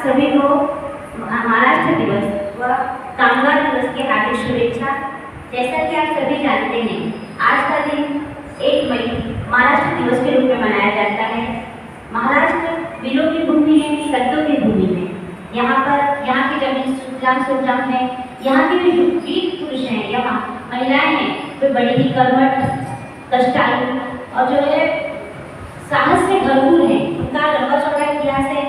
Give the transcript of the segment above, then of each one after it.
सभी को महाराष्ट्र दिवस व कामगार दिवस की हार्दिक शुभेच्छा। जैसा कि आप सभी जानते हैं, आज का दिन 1 मई महाराष्ट्र दिवस के रूप में मनाया जाता है। महाराष्ट्र वीरों की भूमि है, संतों की भूमि है। यहाँ की जमीन सुजलाम है। यहाँ के जो वीर पुरुष हैं, यहाँ महिलाएं हैं, वे बड़ी ही कर्मठ, कष्टालु और जो है साहस से भरपूर है। उनका लंबा चौड़ा इतिहास है।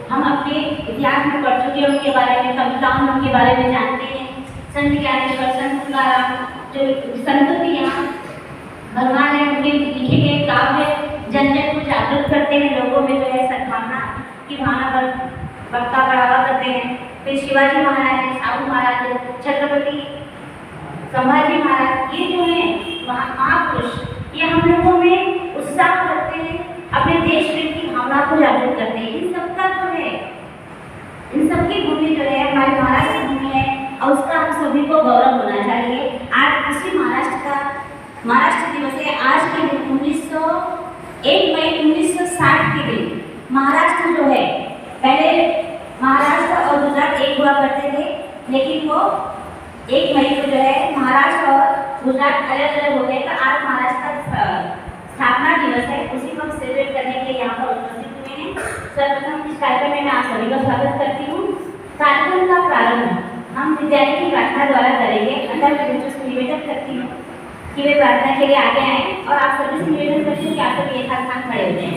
हम अपने इतिहास में पढ़ चुके हैं, उनके बारे में कविताओं में उनके बारे में जानते हैं। संत ज्ञानेश्वर, संत तुकाराम जो संतों के यहाँ भगवान है, उनके लिखे गए काव्य जन जन को जागरूक करते हैं, लोगों में जो है सद्भावना की भावना का बढ़ावा करते हैं। फिर शिवाजी महाराज, साहू महाराज, छत्रपति संभाजी महाराज, ये जो है महापुरुष, ये हम लोगों में उत्साह करते हैं, अपने देश प्रेम की भावना को जागरूक करते हैं। इन सबका जो है, इन सबकी भूमि जो है हमारी महाराष्ट्र भूमि है और उसका हम सभी को गौरव होना चाहिए। आज इसी महाराष्ट्र दिवस है। आज के दिन 1 मई 1960 के दिन महाराष्ट्र जो है, पहले महाराष्ट्र और गुजरात एक हुआ करते थे, लेकिन वो 1 मई को जो है महाराष्ट्र और गुजरात अलग अलग हो गए। तो आज महाराष्ट्र का स्थापना दिवस है, उसी को हम सेलिब्रेट करने के लिए यहाँ पर उपस्थित हुए हैं। सर्वप्रथम इस कार्यक्रम में मैं आप सभी का स्वागत करती हूँ। कार्यक्रम का प्रारंभ हम विद्यालय की प्रार्थना द्वारा करेंगे। अतः मैं बच्चों से निवेदन करती हूँ कि वे प्रार्थना के लिए आगे आए और आप सभी से निवेदन करती हूँ कि आप सभी एक साथ खड़े हो जाएं।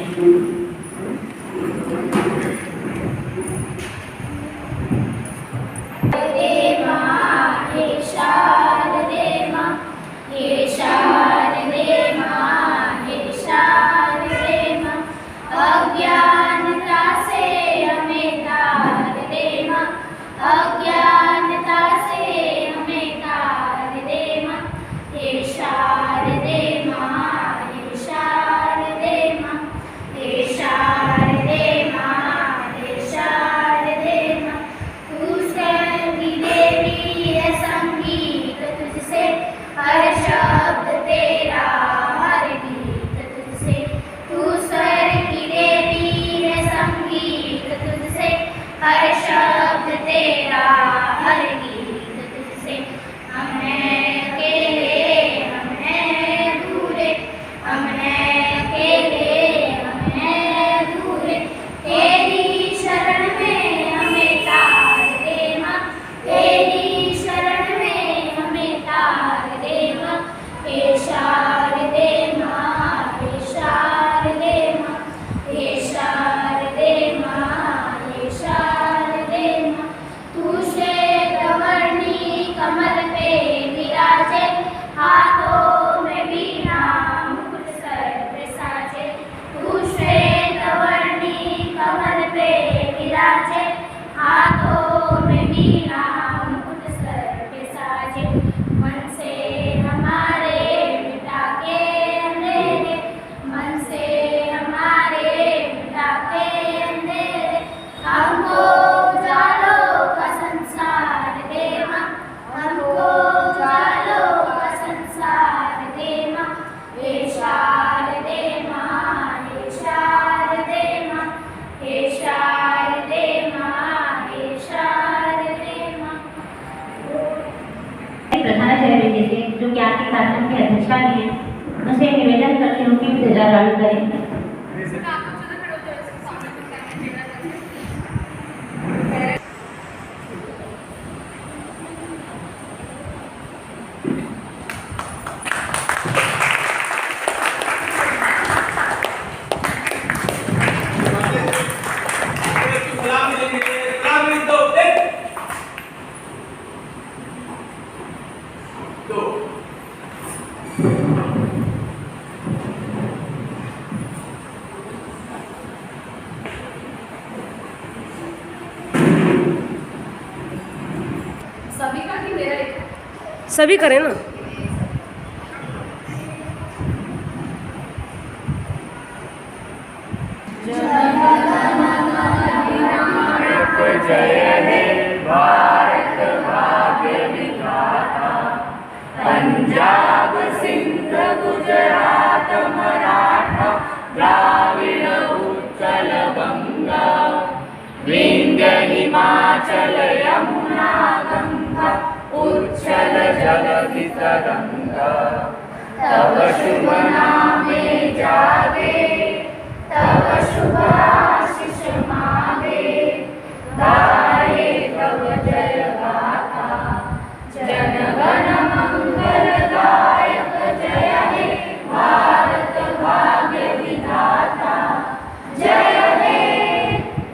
जो कि आपके कार्यक्रम की अध्यक्षता भी है, उनसे निवेदन करती हूँ कि ध्वजारोहण करें। सभी करें ना। जय हे भारत भाग्य विधाता, पंजाब सिंध गुजरात मराठा द्राविड़ उत्कल बंगा, विंध्य हिमाचल यमुना गंगा उच्छल जलधि तरंगा तव शुभ नामे जागे तव शुभ आशीष मागे गाये तव जय गाथा जन गण मंगलदायक जय हे भारत भाग्य विधाता जय हे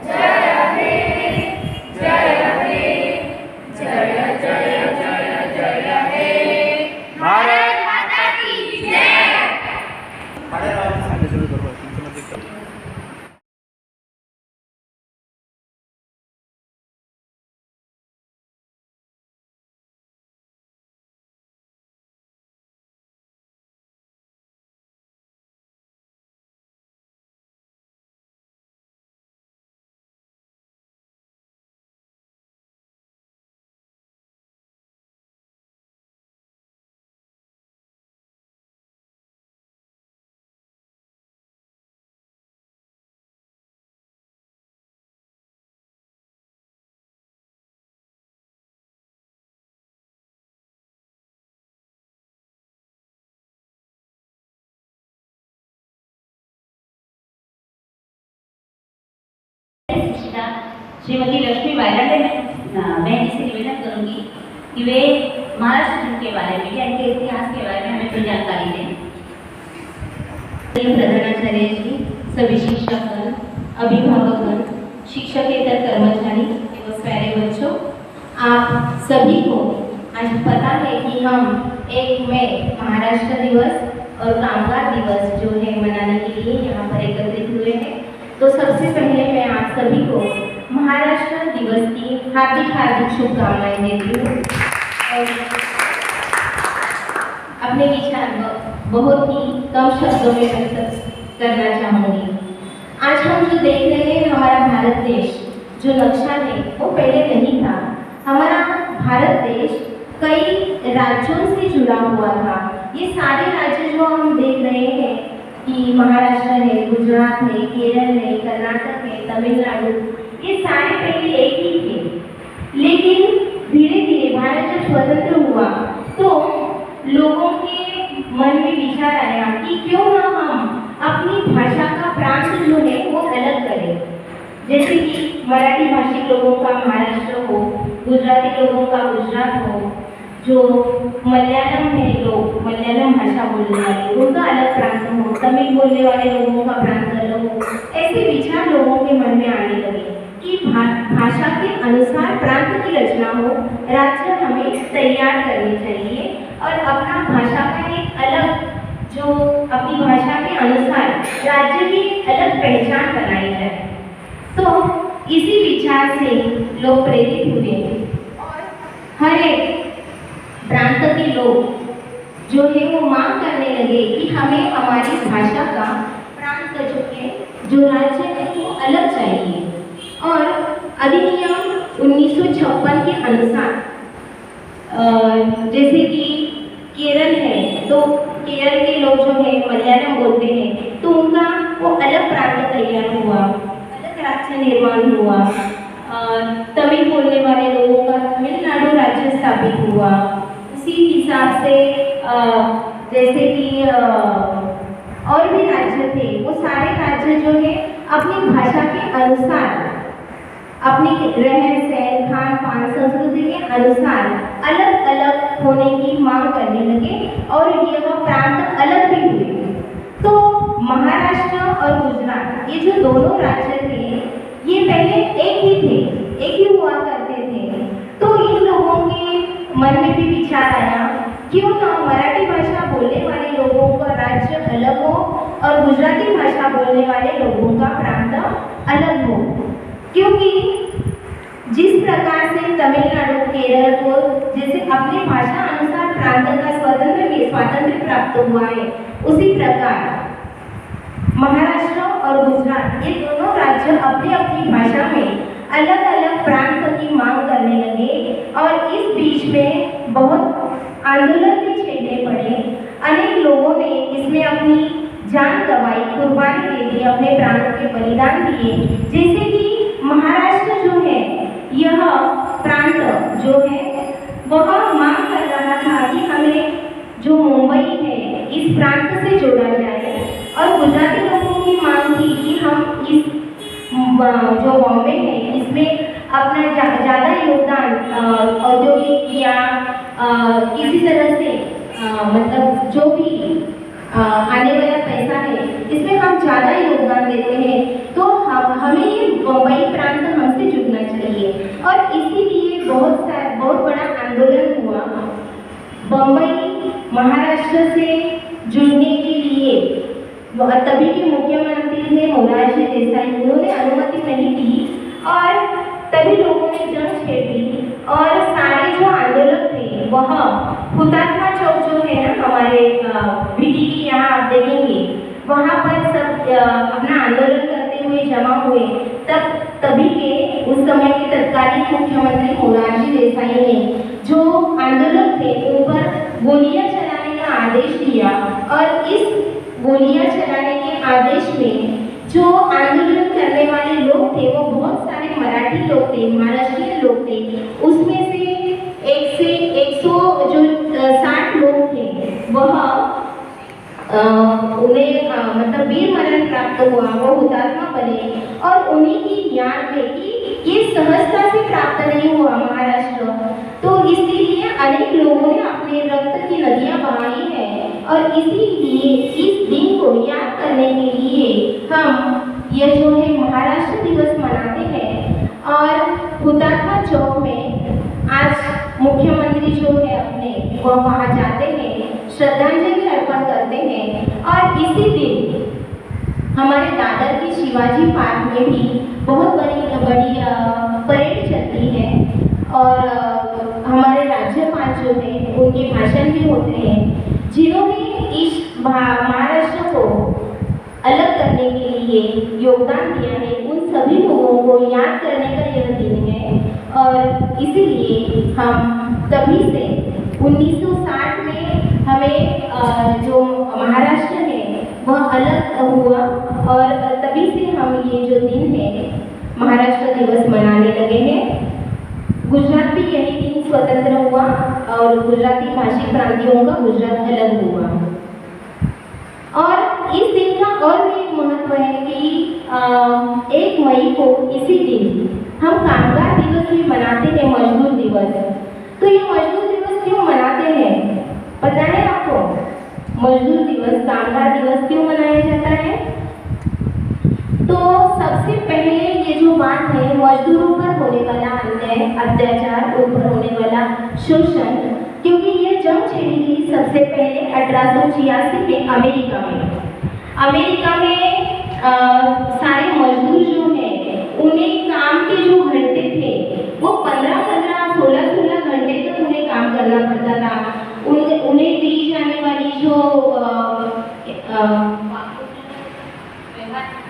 जय हे जय हे जय जय जय जय हे भारत माता की जय। श्रीमती लक्ष्मी वायराडे मैं इसे निवेदन करूंगी कि वे महाराष्ट्र दिन के बारे में या इनके इतिहास के बारे में हमें कुछ जानकारी दें। प्रधानाचार्य जी, सभी शिक्षकगण, अभिभावकगण, शिक्षकेतर कर्मचारी एवं प्यारे बच्चों, आप सभी को आज पता है कि हम 1 मई महाराष्ट्र दिवस और कामगार दिवस जो है मनाने के लिए यहाँ पर एकत्रित हुए हैं। तो सबसे पहले मैं आप सभी को महाराष्ट्र दिवस की हार्दिक शुभकामनाएं देती हूँ और अपने विचार बहुत ही कम शब्दों में व्यक्त करना चाहूँगी। आज हम जो देख रहे हैं, हमारा भारत देश जो नक्शा है वो पहले नहीं था। हमारा भारत देश कई राज्यों से जुड़ा हुआ था। ये सारे राज्य जो हम देख रहे हैं कि महाराष्ट्र है, गुजरात है, केरल है, कर्नाटक है, तमिलनाडु, ये सारे पहले एक ही थे। लेकिन धीरे धीरे भारत जब स्वतंत्र हुआ तो लोगों के मन में विचार आया कि क्यों ना हम अपनी भाषा का प्रांत जो है वो अलग करें। जैसे कि मराठी भाषी लोगों का महाराष्ट्र हो, गुजराती लोगों का गुजरात हो, जो मलयालम है लोग, मलयालम भाषा बोलने वाले उनका अलग प्रांत हो, तमिल बोलने वाले लोगों का प्रांत अलग हो। ऐसे विचार लोगों के मन में आने लगे कि भाषा के अनुसार प्रांत की रचना हो, राज्य हमें तैयार करनी चाहिए और अपना भाषा का एक अलग जो अपनी भाषा के अनुसार राज्य की अलग पहचान बनाई जाए। तो इसी विचार से लोग प्रेरित हुए और हर एक प्रांत के लोग जो है वो मांग करने लगे कि हमें हमारी भाषा का प्रांत जो है, जो राज्य है वो अलग चाहिए। और अधिनियम 1956 के अनुसार जैसे कि केरल है तो केरल के लोग जो है मलयालम बोलते हैं तो उनका वो अलग प्रांत तैयार हुआ, अलग राज्य निर्माण हुआ। तमिल बोलने वाले लोगों का तमिलनाडु राज्य स्थापित हुआ। उसी हिसाब से जैसे कि और भी राज्य थे, वो सारे राज्य जो है अपनी भाषा के अनुसार, अपनी रहन सहन, खान पान, संस्कृति के अनुसार अलग अलग होने की मांग करने लगे और यह प्रांत अलग भी हुए। तो महाराष्ट्र और गुजरात ये जो दोनों राज्य थे ये पहले एक ही थे, एक ही हुआ करते थे। तो इन लोगों के मन में भी विचार आया क्यों ना मराठी भाषा बोलने वाले लोगों का राज्य अलग हो और गुजराती भाषा बोलने वाले लोगों का प्रांत अलग हो। क्योंकि जिस प्रकार से तमिलनाडु, केरल को जैसे अपनी भाषा अनुसार प्रांत का स्वातंत्र प्राप्त हुआ है, उसी प्रकार महाराष्ट्र और गुजरात ये दोनों राज्य अपनी अपनी भाषा में अलग अलग प्रांत की मांग करने लगे और इस बीच में बहुत आंदोलन भी छेड़ने पड़े। अनेक लोगों ने इसमें अपनी जान गंवाई, कुर्बानी दे दी, अपने प्राणों के बलिदान दिए। जैसे कि महाराष्ट्र जो बॉम्बे है इसमें अपना ज़्यादा योगदान औद्योगिक या किसी तरह से मतलब जो भी आने वाला पैसा है इसमें हम ज़्यादा योगदान देते हैं, तो हमें ये बम्बई प्रांत हमसे जुड़ना चाहिए। और इसीलिए बहुत बड़ा आंदोलन हुआ बम्बई महाराष्ट्र से जुड़ने के लिए। तभी के मुख्यमंत्री थे मोरारजी देसाई, उन्होंने अनुमति नहीं दी और तभी लोगों ने जंग छेड़ दी और सारे जो आंदोलक थे वह हुतात्मा चौक जो है ना हमारे विधि की यहाँ आप देखेंगे वहाँ पर सब अपना आंदोलन करते हुए जमा हुए। तभी के उस समय के तत्कालीन मुख्यमंत्री मोरारजी देसाई ने जो आंदोलक थे उन पर गोलियां चलाने का आदेश दिया और इस गोलियां चलाने के आदेश में जो आंदोलन करने वाले लोग थे वो बहुत सारे मराठी लोग थे, महाराष्ट्रीय लोग थे। उसमें से 160 लोग थे वह उन्हें मतलब वीर मरण प्राप्त हुआ, वो हुतात्मा बने। और उन्हीं की याद में कि ये सहजता से प्राप्त नहीं हुआ महाराष्ट्र, तो इसीलिए अनेक लोगों ने अपने रक्त की नदियां बहाई है और इसीलिए इस दिन को याद करने के लिए हम यह जो है महाराष्ट्र दिवस मनाते हैं। और हुतात्मा चौक में आज मुख्यमंत्री जो है अपने वह वहाँ जाते हैं, श्रद्धांजलि अर्पण करते हैं। और इसी दिन हमारे दादर के शिवाजी पार्क में भी बहुत बड़ी परेड चलती है और हमारे राज्यपाल जो है उनके भाषण भी होते हैं। जिन्होंने इस महाराष्ट्र को अलग करने के लिए योगदान दिया है उन सभी लोगों को याद करने का यह दिन है। और इसीलिए हम तभी से 1960 में हमें जो महाराष्ट्र है वह अलग हुआ और तभी से हम ये जो दिन है महाराष्ट्र दिवस मनाने लगे हैं। गुजरात भी यही दिन स्वतंत्र हुआ और गुजराती भाषी प्रांतियों का गुजरात अलग हुआ। और इस दिन का और भी एक महत्व है कि 1 मई को इसी दिन हम कामगार दिवस भी मनाते हैं, मजदूर दिवस। तो ये मजदूर दिवस क्यों मनाते हैं पता है आपको? मजदूर दिवस, कामगार दिवस क्यों मनाया जाता है? तो सबसे पहले ये जो बात है मजदूरों पर होने वाला अन्याय, अत्याचार, उन पर होने वाला शोषण, क्योंकि ये जंग छिड़ी गई सबसे पहले 1886 में अमेरिका में सारे मजदूर जो हैं उन्हें काम के जो घंटे थे वो 15-15, 16-16 घंटे तक उन्हें काम करना पड़ता था। उन्हें दी जाने वाली जो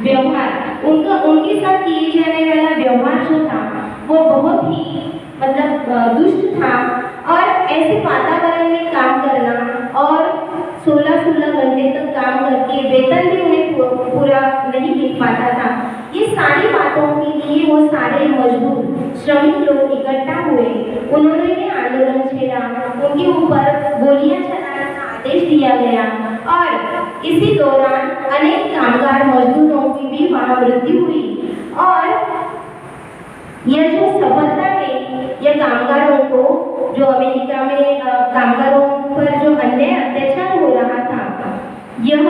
व्यवहार उनके साथ किए जाने वाला व्यवहार जो था वो बहुत ही मतलब दुष्ट था। और ऐसे वातावरण में काम करना और 16-16 घंटे तक काम करके वेतन भी उन्हें पूरा नहीं मिल पाता था। ये सारी बातों के लिए वो सारे मजदूर श्रमिक लोग इकट्ठा हुए, उन्होंने ये आंदोलन छेड़ा, उनके ऊपर गोलियां चलाने का आदेश दिया गया और इसी दौरान अनेक कामगार मजदूरों की भी वहाँ मृत्यु हुई। और यह जो सफलता है यह कामगारों को, जो अमेरिका में कामगारों पर जो अन्याय अत्याचार हो रहा था यह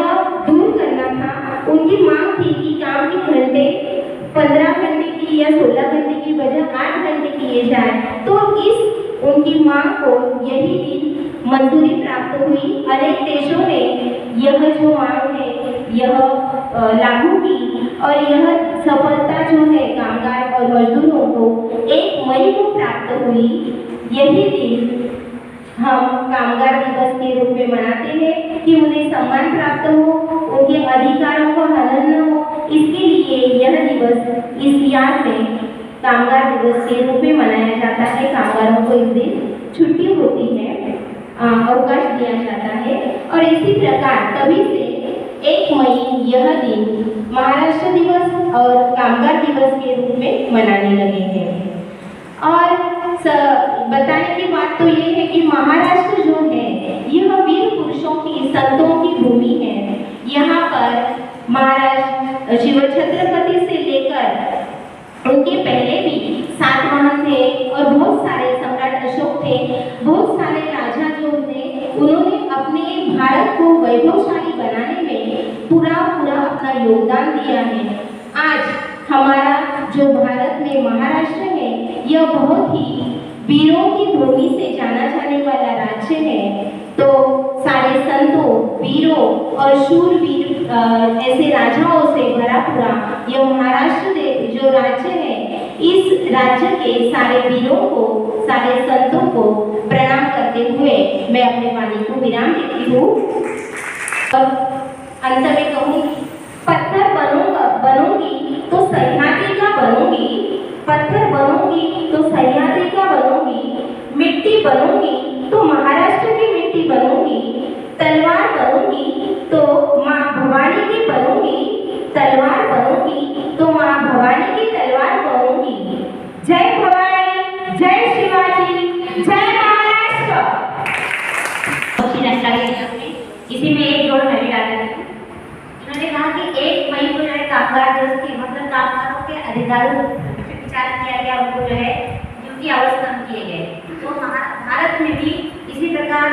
दूर करना था। उनकी मांग थी कि काम के घंटे 15 घंटे की या 16 घंटे की बजाय 8 घंटे किए जाए। तो इस उनकी मांग को यही दिन मंजूरी प्राप्त हुई। अनेक देशों ने यह जो मांग है यह लागू की और यह सफलता जो है कामगार और मजदूरों को 1 मई को प्राप्त हुई। यही दिन हम कामगार दिवस के रूप में मनाते हैं कि उन्हें सम्मान प्राप्त हो, उनके अधिकारों का हनन न हो। इसके लिए यह दिवस इस याद में कामगार दिवस के रूप में मनाया जाता है। कामगारों को इस दिन छुट्टी होती है, अवकाश दिया जाता है। और इसी प्रकार तभी से 1 मई यह दिन महाराष्ट्र दिवस और कामगार दिवस के रूप में मनाने लगे हैं। और बताने की बात तो ये है कि महाराष्ट्र जो है यह वीर पुरुषों की, संतों की भूमि है। यहाँ पर महाराज शिव छत्रपति से लेकर वैभवशाली बनाने में पूरा अपना योगदान दिया है। आज हमारा जो भारत में महाराष्ट्र है, यह बहुत ही वीरों की भूमि से जाना जाने वाला राज्य है। तो सारे संतों, वीरों और शूरवीर ऐसे राजाओं से भरा पूरा यह महाराष्ट्र जो राज्य है, इस राज्य के सारे वीरों को, सारे संतों को प्रणाम करते हुए मैं अपने वाणी को विराम देती हूँ। अंत में कहूँगी, पत्थर बनूंगी तो सह्याद्री का बनूंगी, पत्थर बनूंगी तो सह्याद्री का बनूंगी, मिट्टी बनूंगी तो महाराष्ट्र की मिट्टी बनूंगी, तलवार बनूंगी तो माँ भवानी की बनूंगी, तलवार बनूंगी तो माँ भवानी की तलवार बनूंगी। जय भवानी, जय शिवाजी, जय महाराष्ट्र। अच्छी जानकारी दी आपने। इसी में एक जोड़ मैं भी डाल देती हूँ। उन्होंने कहा कि 1 मई को जो है कामगार दिवस की, मतलब कामगारों के अधिकारों पर विचार किया गया, उनको जो है ड्यूटी आवर्स कम किए गए। तो भारत में भी इसी प्रकार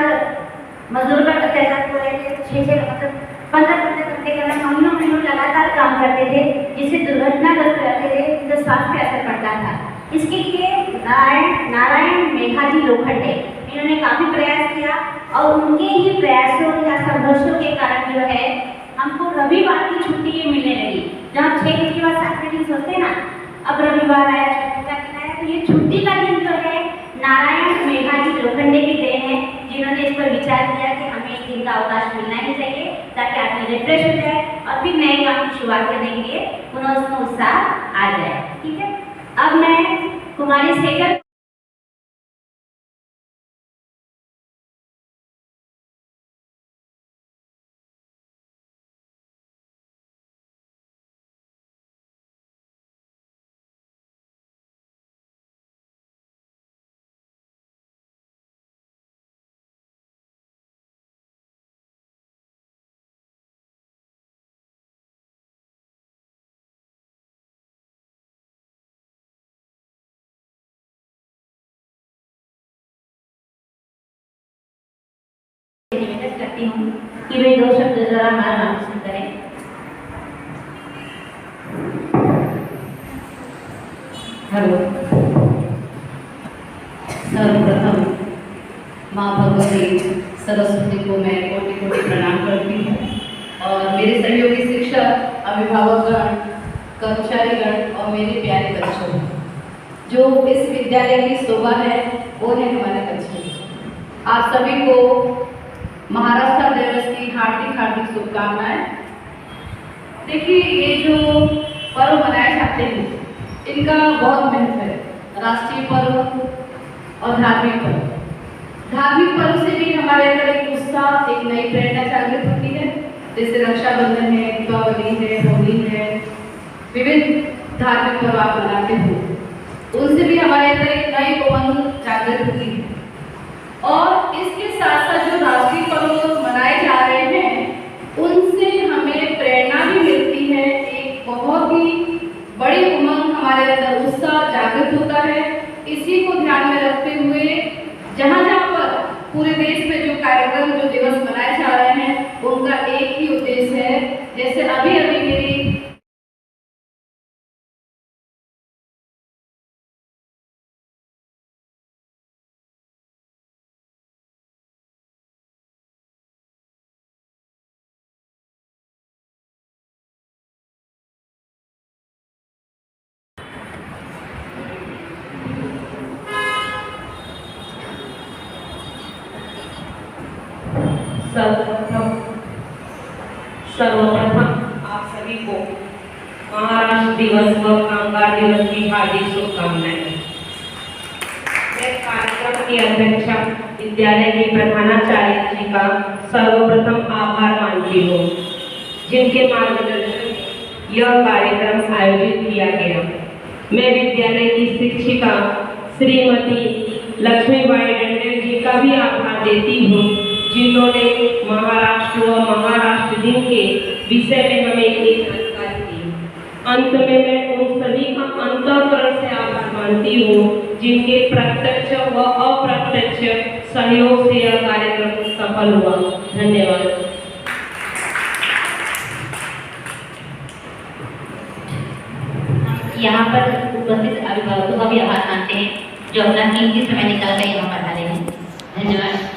मजदूर पर अत्याचार हो रहे थे। 6 मतलब 15 घंटे के महीनों लगातार काम करते थे, जिससे दुर्घटनाग्रस्त रहते थे, जिससे स्वास्थ्य पे असर पड़ता था। इसके लिए नारायण मेघाजी लोखंडे इन्होंने काफ़ी प्रयास किया और उनके ही प्रयासों या संघर्षों के कारण जो है हमको रविवार की छुट्टी मिलने लगी। जब 6 दिन के बाद 7वें दिन सोचते हैं ना, अब रविवार आया, छुट्टी का दिन आया, तो ये छुट्टी का दिन जो है नारायण मेघाजी लोखंडे की देन है, जिन्होंने इस पर विचार किया कि हमें एक दिन का अवकाश मिलना ही चाहिए ताकि आदमी रिफ्रेश हो जाए और फिर नए काम की शुरुआत करने के लिए पुनः उसमें उत्साह आ जाए। ठीक है, अब मैं कुमारी शेखर निवेदन करती हूँ कि वे 2 शब्द जरा हमारा मार्गदर्शन करें। हेलो, सर्वप्रथम माँ भगवती सरस्वती को मैं कोटि कोटि प्रणाम करती हूँ और मेरे सहयोगी शिक्षक, अभिभावकगण, कर्मचारीगण और मेरे प्यारे बच्चों, जो इस विद्यालय की शोभा है वो है हमारे बच्चे। आप सभी को महाराष्ट्र दिवस की हार्दिक शुभकामनाएं। देखिए, ये जो पर्व मनाए जाते हैं इनका बहुत महत्व है। राष्ट्रीय पर्व और धार्मिक पर्व। धार्मिक पर्व से भी हमारे अंदर एक उत्साह, एक नई प्रेरणा जागृत होती है। जैसे रक्षाबंधन है, दीपावली है, होली है, विविध धार्मिक पर्व आप मनाते हो, उनसे भी हमारे अंदर एक नई उमंग जागृत होती है। और इसके साथ साथ जो राष्ट्रीय पर्व मनाए जा रहे हैं उनसे हमें प्रेरणा भी मिलती है, एक बहुत ही बड़ी उमंग हमारे अंदर उत्साह जागृत होता है। इसी को ध्यान में रखते हुए जहाँ पर पूरे देश में जो कार्यक्रम, जो दिवस मनाए जा रहे हैं, उनका एक ही उद्देश्य है। जैसे अभी मेरी सर्वप्रथम आप सभी को महाराष्ट्र दिवस व कामगार दिवस की हार्दिक शुभकामनाएं। मैं कार्यक्रम की अध्यक्षा विद्यालय की प्रधानाचार्य जी का सर्वप्रथम आभार मानती हूँ, जिनके मार्गदर्शन में यह कार्यक्रम आयोजित किया गया। मैं विद्यालय की शिक्षिका श्रीमती लक्ष्मीबाई टंडन जी का भी आभार देती हूँ, जिन्होंने महाराष्ट्र व महाराष्ट्र दिन के विषय में हमें एक जानकारी दी। अंत में मैं उन सभी का अंतःकरण से आभार मानती हूँ, जिनके प्रत्यक्ष व अप्रत्यक्ष सहयोग से यह कार्यक्रम सफल हुआ। धन्यवाद। उपस्थित अभिभावकों का भी आभार मानते हैं जो अपना कीमती समय निकाल कर यहाँ पढ़ा रहे हैं। धन्यवाद।